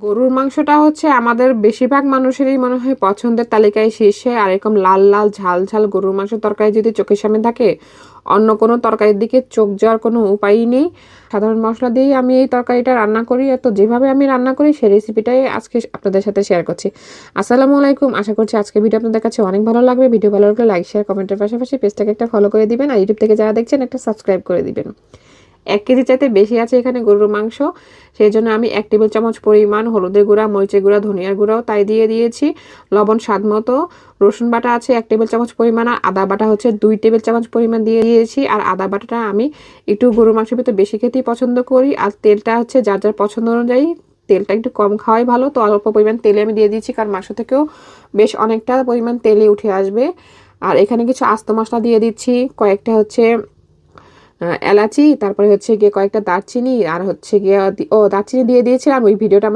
গরুর মাংসটা হচ্ছে আমাদের বেশিরভাগ মানুষেরই মনে হয় পছন্দের তালিকায় শীর্ষে। আর এরকম লাল লাল ঝাল ঝাল গরুর মাংসের তরকারি যদি চোখের সামনে থাকে, অন্য কোনো তরকারির দিকে চোখ যাওয়ার কোনো উপায়ই নেই। সাধারণ মশলা দিয়েই আমি এই তরকারিটা রান্না করি। তো যেভাবে আমি রান্না করি সেই রেসিপিটাই আজকে আপনাদের সাথে শেয়ার করছি। আসসালামু আলাইকুম, আশা করছি আজকে ভিডিও আপনাদের কাছে অনেক ভালো লাগবে। ভিডিও ভালো লাগলে লাইক শেয়ার কমেন্টের পাশাপাশি পেজটাকে একটা ফলো করে দিবেন, আর ইউটিউব থেকে যারা দেখছেন একটা সাবস্ক্রাইব করে দিবেন। 1 কেজি চাইতে বেশি আছে এখানে গরুর মাংস, সেই জন্য আমি 1 টেবিল চামচ পরিমাণ হলুদের গুঁড়া, মরিচের গুঁড়া, ধনিয়ার গুঁড়াও তাই দিয়ে দিয়েছি। লবণ স্বাদ মতো, রসুন বাটা আছে 1 টেবিল চামচ পরিমাণ, আর আদা বাটা হচ্ছে 2 টেবিল চামচ পরিমাণ দিয়ে দিয়েছি। আর আদা বাটাটা আমি একটু গরুর মাংসের ভিতরে বেশি খেতেই পছন্দ করি। আর তেলটা হচ্ছে যার যার পছন্দ অনুযায়ী, তেলটা একটু কম খাওয়াই ভালো। তো অল্প পরিমাণ তেলে আমি দিয়ে দিয়েছি, কারণ মাংস থেকেও বেশ অনেকটা পরিমাণ তেলে উঠে আসবে। আর এখানে কিছু আস্ত মশলা দিয়ে দিচ্ছি, কয়েকটা হচ্ছে এলাচি, তারপরে হচ্ছে গিয়ে কয়েকটা দারচিনি, আর হচ্ছে গিয়ে দারচিনি দিয়ে দিয়েছিলাম ওই ভিডিওটা